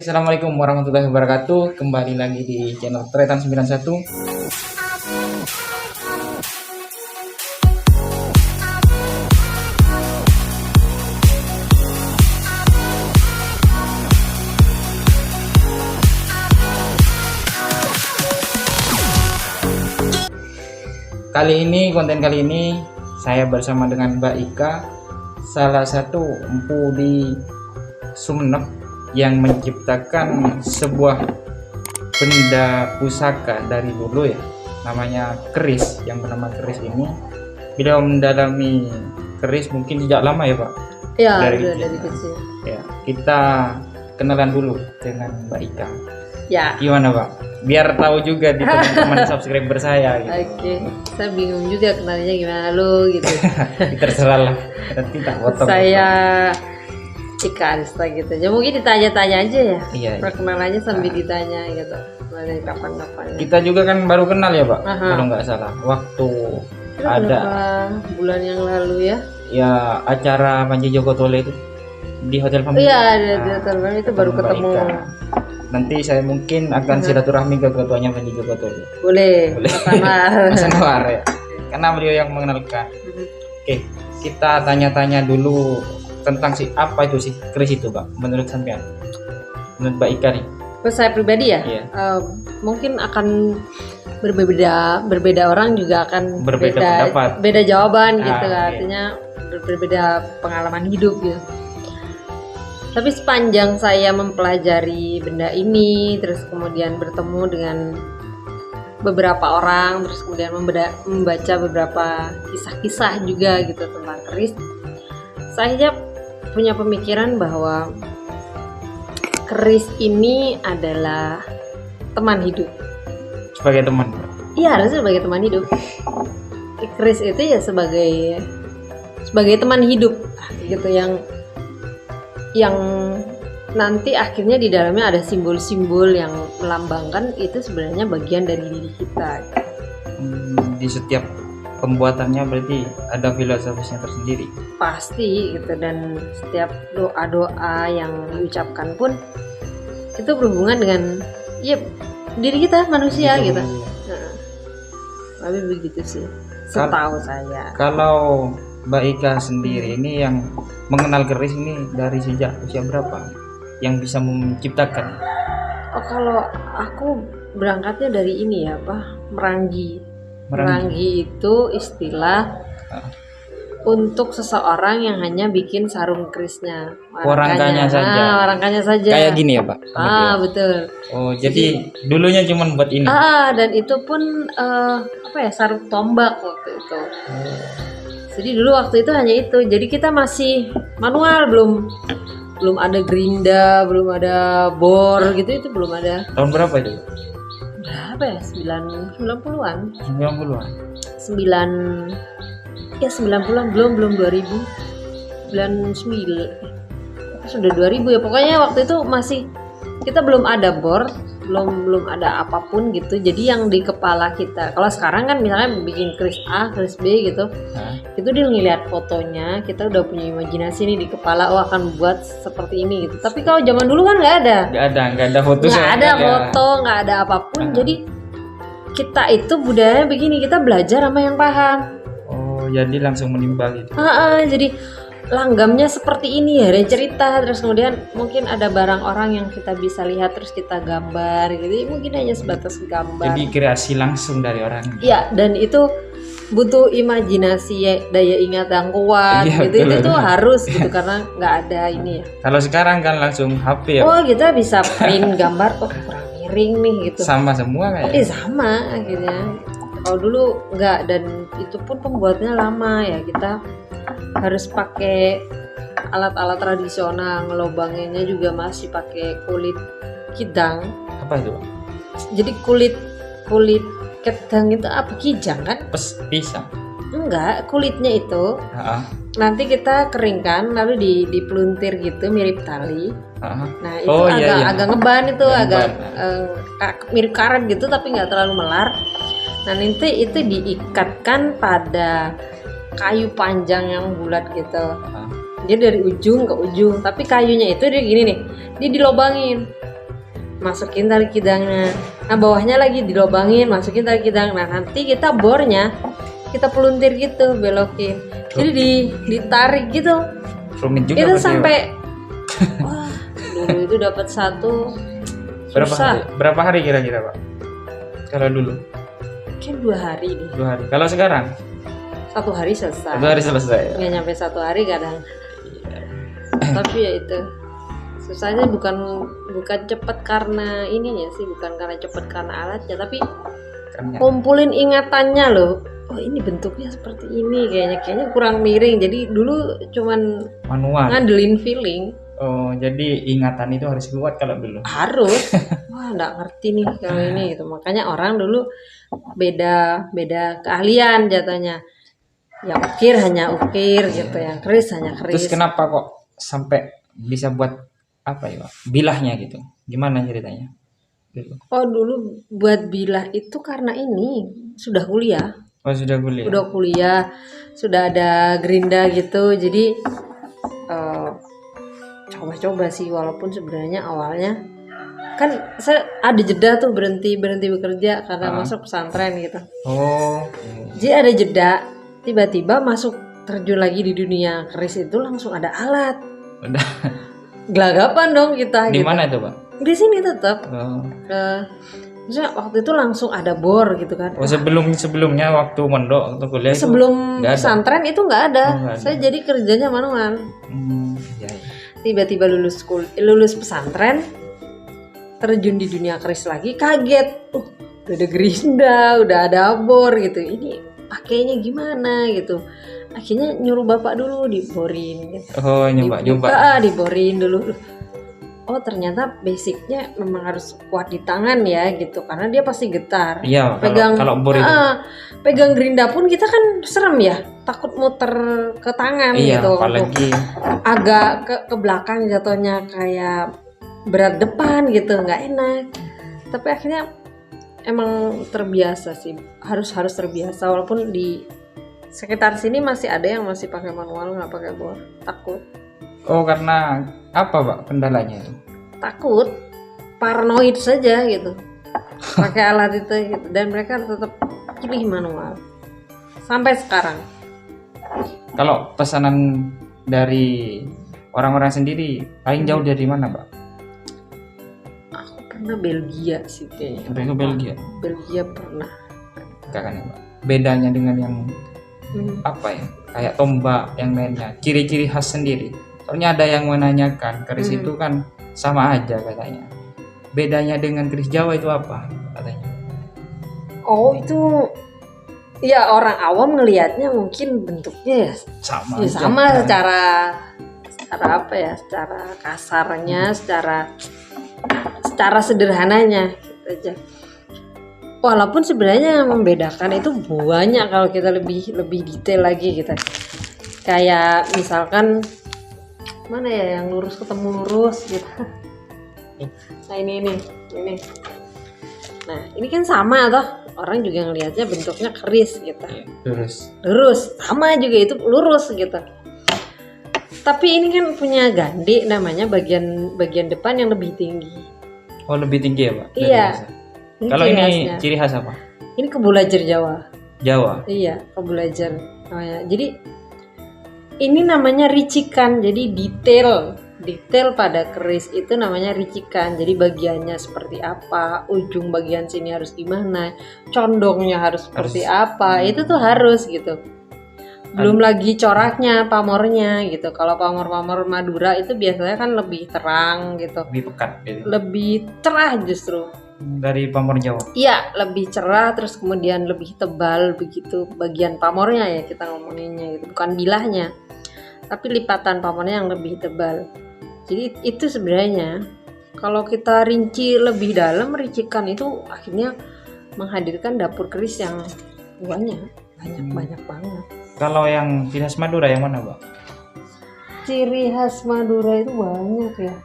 Assalamualaikum warahmatullahi wabarakatuh. Kembali lagi di channel Tretan 91. Konten kali ini saya bersama dengan Mbak Ika, salah satu empu di Sumeneb yang menciptakan sebuah benda pusaka dari dulu ya, namanya keris. Yang bernama keris ini beliau mendalami keris mungkin sejak lama ya Pak? Ya, dari kecil. Ya, kita kenalan dulu dengan Mbak Ika. Ya. Gimana Pak? Biar tahu juga di teman-teman subscriber saya gitu. Oke, saya bingung juga kenalnya gimana lu gitu. Terserah lah, nanti tak potong. Saya Ika Arista gitu. Ya mungkin ditanya-tanya aja ya. Iya. Perkenalannya sambil ditanya gitu. Dari kapan-kapan. Kita juga kan baru kenal ya Pak, Aha. kalau nggak salah. Waktu Itu ada beberapa bulan yang lalu ya. ya acara Panji Joko Tole itu di Hotel Family. Iya, ada teman itu baru Mbak ketemu. Ika. Nanti saya mungkin akan silaturahmi ke ketuanya Panji Joko Tole. Boleh. Mas Anwar ya. Karena beliau yang mengenalkan. Oke, kita tanya-tanya dulu tentang apa itu sih keris itu, Pak? Menurut sampean? Menurut Mbak Ika nih. Terus saya pribadi ya, Iya. mungkin akan berbeda orang juga akan Berbeda pendapat. beda jawaban gitu Iya. artinya berbeda pengalaman hidup gitu. Tapi sepanjang saya mempelajari benda ini, terus kemudian bertemu dengan beberapa orang, terus kemudian membaca beberapa kisah-kisah juga gitu tentang keris, saya punya pemikiran bahwa keris ini adalah teman hidup. Sebagai teman. Iya, harusnya sebagai teman hidup. Keris itu ya sebagai teman hidup gitu yang nanti akhirnya di dalamnya ada simbol-simbol yang melambangkan itu sebenarnya bagian dari diri kita. Di setiap pembuatannya berarti ada filosofisnya tersendiri. Pasti gitu, dan setiap doa-doa yang diucapkan pun itu berhubungan dengan ya diri kita manusia gitu. Nah, tapi begitu sih setahu saya. Kalau Mbak Ika sendiri ini yang mengenal keris ini dari sejak usia berapa? Yang bisa menciptakan? Oh, kalau aku berangkatnya dari ini ya, Merangi. Merangi itu istilah untuk seseorang yang hanya bikin sarung kerisnya. Rangkanya saja. Rangkanya saja. Kayak gini ya Pak? Betul. Oh, jadi dulunya cuma buat ini. Dan itu pun sarung tombak waktu itu. Jadi dulu waktu itu hanya itu. Jadi kita masih manual, belum ada gerinda, belum ada bor gitu, itu belum ada. Tahun berapa itu? Berapa ya? 90-an. 90-an. 90-an, belum 2000. 99. Sudah 2000 ya. Pokoknya waktu itu masih kita belum ada bor, belum ada apapun gitu. Jadi yang di kepala kita, kalau sekarang kan misalnya bikin keris A, keris B gitu, itu dia ngeliat fotonya, kita udah punya imajinasi nih di kepala, akan buat seperti ini gitu. Tapi kalau zaman dulu kan nggak ada foto, nggak ada apapun. Jadi kita itu budaya begini, kita belajar sama yang paham. Oh, jadi langsung menimbal gitu. Jadi langgamnya seperti ini ya, ada cerita, terus kemudian mungkin ada barang orang yang kita bisa lihat terus kita gambar gitu, mungkin hanya sebatas gambar. Jadi kreasi langsung dari orang. Iya, dan itu butuh imajinasi, daya ingat yang kuat gitu. Itu tuh harus gitu karena nggak ada ini ya. Kalau sekarang kan langsung HP ya. Oh, kita bisa print gambar, kurang miring nih gitu. Sama semua kayak. Sama akhirnya. Kalau dulu nggak, dan itu pun pembuatnya lama ya, kita harus pakai alat-alat tradisional, ngelobanginnya juga masih pakai kulit kidang. Apa itu? Jadi kulit kedang itu apa, kijang kan? Pisang. Enggak, kulitnya itu nanti kita keringkan lalu dipeluntir gitu mirip tali. Nah itu agak ngeban itu, agak mirip karet gitu tapi nggak terlalu melar. Nah nanti itu diikatkan pada kayu panjang yang bulat gitu. Jadi dari ujung ke ujung, tapi kayunya itu dia gini nih, dia dilobangin. masukin tali kidangnya. Nah bawahnya lagi dilobangin, masukin tali kidang. Nah nanti kita bornya kita peluntir gitu, belokin. Jadi ditarik gitu. Rumit juga Itu berarti, sampai wah dulu itu dapat satu Pak. susah. Berapa hari kira-kira Pak? Kalau dulu Mungkin 2 hari deh. 2 hari. Kalau sekarang 1 hari selesai. 1 hari selesai. Nggak nyampe 1 hari kadang. Tapi ya itu susahnya bukan cepat karena ininya sih, bukan karena cepat karena alatnya, tapi Kan ya. kumpulin ingatannya loh. Oh ini bentuknya seperti ini, kayaknya kurang miring. Jadi dulu cuman Manual. ngandelin feeling. Oh, jadi ingatan itu harus kuat kalau dulu. Harus. Wah nggak ngerti nih kalau ini gitu. Makanya orang dulu beda keahlian jatuhnya. Yang ukir hanya ukir gitu, yang keris hanya keris. Terus kenapa kok sampai bisa buat apa ya Pak? Bilahnya gitu? Gimana ceritanya? Gitu. Oh dulu buat bilah itu karena ini sudah kuliah. Oh sudah kuliah. Udah kuliah, sudah ada gerinda gitu. Jadi coba-coba sih, walaupun sebenarnya awalnya kan saya ada jeda tuh, berhenti bekerja karena masuk pesantren gitu. Oh. Jadi ada jeda, tiba-tiba masuk terjun lagi di dunia keris itu langsung ada alat. Udah. Gelagapan dong kita. Di gitu. mana itu Pak? Di sini tetap. Oh. Maksudnya waktu itu langsung ada bor gitu kan. Oh sebelumnya waktu mondok atau kuliah itu Sebelum nggak ada? pesantren itu nggak ada. Oh, nggak ada. Saya jadi kerjanya manual. Iya. Tiba-tiba lulus pesantren, terjun di dunia keris lagi, kaget. Udah ada gerinda, udah ada bor gitu. Ini pakainya gimana gitu. Akhirnya nyuruh bapak dulu diborin gitu. Oh nyoba. Diborin dulu. Oh ternyata basicnya memang harus kuat di tangan ya gitu, karena dia pasti getar. Iya. Pegang Kalau bor itu. Pegang gerinda pun kita kan serem ya, takut muter ke tangan Iya. gitu. Apalagi. Agak ke belakang jatuhnya, kayak berat depan gitu, nggak enak. Tapi akhirnya emang terbiasa sih, harus terbiasa. Walaupun di sekitar sini masih ada yang masih pakai manual, nggak pakai bor, takut. Oh karena apa Pak kendalanya itu? Takut, paranoid saja gitu, pakai alat itu gitu. Dan mereka tetap pilih manual sampai sekarang. Kalau pesanan dari orang-orang sendiri paling jauh dari mana Pak? Aku pernah Belgia sih kayaknya. Sampai ke Belgia. Belgia pernah. Kan ya Pak. Bedanya dengan yang apa ya? Kayak tombak yang lainnya, ciri-ciri khas sendiri. Soalnya ada yang menanyakan keris itu kan sama aja katanya. Bedanya dengan keris Jawa itu apa katanya? Oh itu ya orang awam ngelihatnya mungkin bentuknya ya Sama. ya aja. sama secara apa ya, secara kasarnya, secara sederhananya gitu aja. Walaupun sebenarnya yang membedakan itu banyak kalau kita lebih detail lagi gitu. Kayak misalkan mana ya yang lurus ketemu lurus gitu. Nah ini. Nah ini kan sama toh, orang juga ngelihatnya bentuknya keris gitu. Lurus sama juga itu lurus gitu. Tapi ini kan punya gande, namanya bagian depan yang lebih tinggi. Oh lebih tinggi ya Pak? Iya. Kalau ciri ini khasnya. ciri khas apa? Ini kebulajar Jawa. Jawa. Iya, kebulajar. Jadi ini namanya ricikan. Jadi detail pada keris itu namanya ricikan. Jadi bagiannya seperti apa, ujung bagian sini harus gimana, condongnya harus seperti apa, itu tuh harus gitu. Belum lagi coraknya, pamornya gitu. Kalau pamor Madura itu biasanya kan lebih terang gitu, Lebih pekat gitu. lebih cerah justru. Dari pamor Jawa. Iya, lebih cerah, terus kemudian lebih tebal begitu. Bagian pamornya ya kita ngomonginnya gitu, bukan bilahnya, tapi lipatan pamornya yang lebih tebal. Jadi itu sebenarnya kalau kita rinci lebih dalam, ricikan itu akhirnya menghadirkan dapur keris yang banyak banget. Kalau yang ciri khas Madura yang mana Pak? Ciri khas Madura itu banyak ya.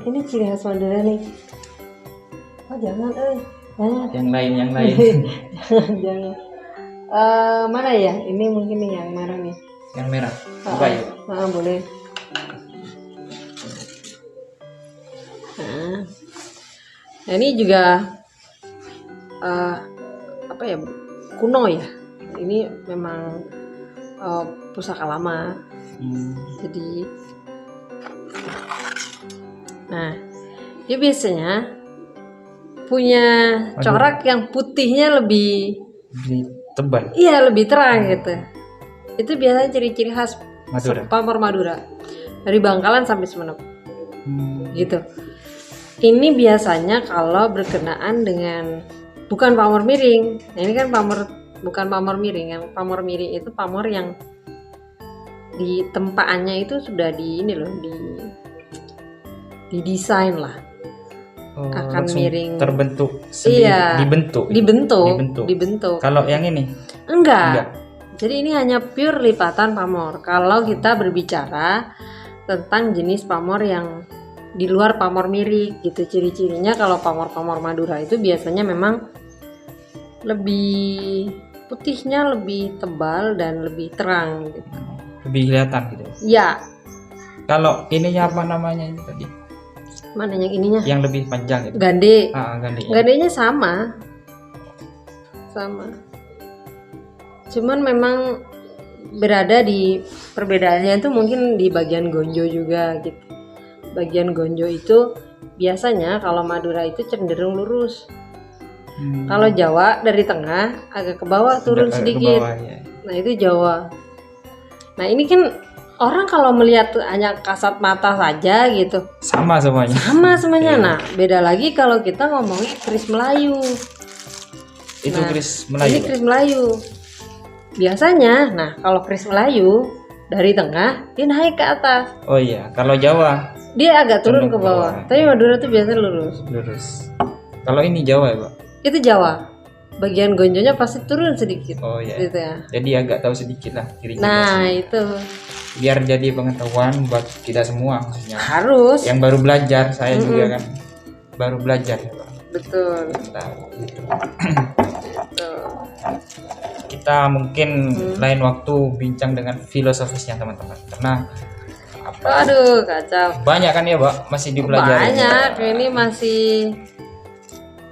Ini ciri khas Madura nih. Oh jangan, jangan. Yang lain. Jangan. Mana ya? Ini mungkin nih yang merah nih. Yang merah. Buka ya. Boleh. Nah ini juga apa ya, kuno ya. Ini memang pusaka lama. Jadi, nah dia biasanya punya corak yang putihnya lebih tebal. Iya, lebih terang gitu. Itu biasanya ciri-ciri khas Madura. pamor Madura. Dari Bangkalan sampai Sumenep. Gitu. Ini biasanya kalau berkenaan dengan bukan pamor miring. Nah, ini kan bukan pamor miring. Yang pamor miring itu pamor yang di tempaannya itu sudah didesain lah. Akan miring. Terbentuk sendiri. Iya. Dibentuk. Kalau yang ini? Enggak. Jadi ini hanya pure lipatan pamor. Kalau kita berbicara tentang jenis pamor yang di luar pamor miring gitu, ciri-cirinya kalau pamor-pamor Madura itu biasanya memang lebih putihnya lebih tebal dan lebih terang gitu. Lebih kelihatan gitu. Ya. Kalau ininya apa namanya ini tadi? Mana yang ininya? Yang lebih panjang gitu. Gande. Gandenya. Gandenya sama. Cuman memang berada di perbedaannya itu mungkin di bagian gonjo juga gitu. Bagian gonjo itu biasanya kalau Madura itu cenderung lurus. Kalau Jawa dari tengah agak ke bawah turun sedikit. Ya. Nah itu Jawa. Nah ini kan orang kalau melihat hanya kasat mata saja gitu. Sama semuanya. Iya. Nah beda lagi kalau kita ngomongin keris Melayu. Itu keris Melayu. Ini keris Melayu. Biasanya, nah kalau keris Melayu dari tengah dia naik ke atas. Oh iya, kalau Jawa dia agak turun ke bawah. Tapi Madura tuh biasanya lurus. Kalau ini Jawa ya, Pak? Itu Jawa. Bagian gonjonya pasti turun sedikit. Oh iya. Gitu ya. Jadi agak tahu sedikit lah ciri-ciri. Nah, itu. Biar jadi pengetahuan buat kita semua maksudnya. Harus. Yang baru belajar, saya juga kan baru belajar ya, Pak. Betul. Tahu gitu. Kita mungkin lain waktu bincang dengan filosofisnya teman-teman. Karena aduh, kacau. Banyak kan ya, Pak? Masih dipelajari. Banyak.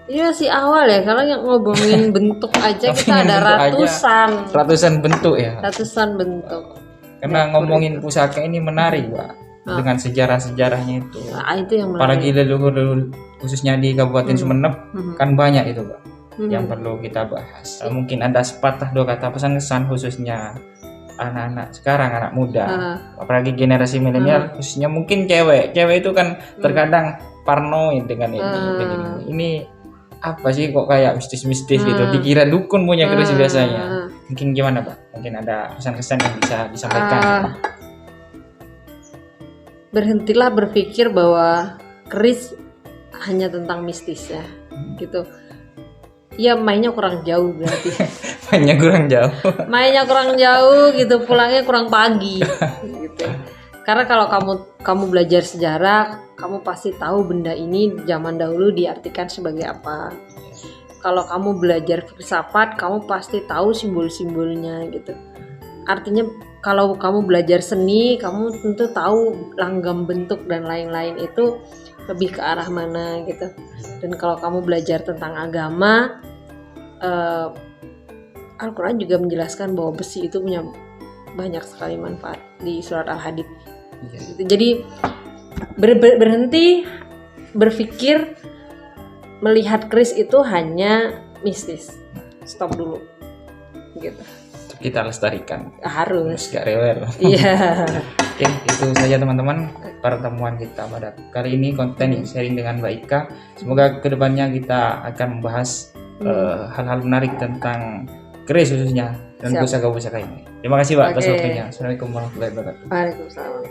Ini masih awal ya. Kalau yang ngomongin bentuk aja kita ada ratusan bentuk ya. Ratusan bentuk. Karena ngomongin pusaka ini menarik, Pak. Dengan sejarah-sejarahnya itu. Nah, itu yang menarik. Apalagi leluhur khususnya di Kabupaten Sumenep kan banyak itu, Pak. Yang perlu kita bahas. Mungkin ada sepatah dua kata pesan kesan khususnya anak-anak sekarang, anak muda, apalagi generasi milenial, khususnya mungkin cewek itu kan terkadang parnoid dengan ini apa sih kok kayak mistis-mistis gitu, dikira dukun punya keris biasanya. Mungkin gimana, Pak? Mungkin ada pesan-kesan yang bisa disampaikan. Berhentilah berpikir bahwa keris hanya tentang mistis ya, gitu. Ya mainnya kurang jauh berarti. mainnya kurang jauh gitu, pulangnya kurang pagi gitu. Karena kalau kamu belajar sejarah, kamu pasti tahu benda ini zaman dahulu diartikan sebagai apa. Kalau kamu belajar filsafat, kamu pasti tahu simbol-simbolnya gitu. Artinya kalau kamu belajar seni, kamu tentu tahu langgam bentuk dan lain-lain itu lebih ke arah mana gitu. Dan kalau kamu belajar tentang agama, Al-Quran juga menjelaskan bahwa besi itu punya banyak sekali manfaat di surat Al-Hadid. Jadi berhenti berpikir melihat keris itu hanya mistis. Stop dulu gitu. Kita lestarikan. Harus. Gak rewel. Iya. Oke, itu saja teman-teman pertemuan kita pada kali ini, konten sharing dengan Mbak Ika. Semoga kedepannya kita akan membahas hal-hal menarik tentang keris khususnya dan pusaka-pusaka ini. Terima kasih, Pak, atas waktunya. Assalamualaikum warahmatullahi wabarakatuh. Waalaikumsalam.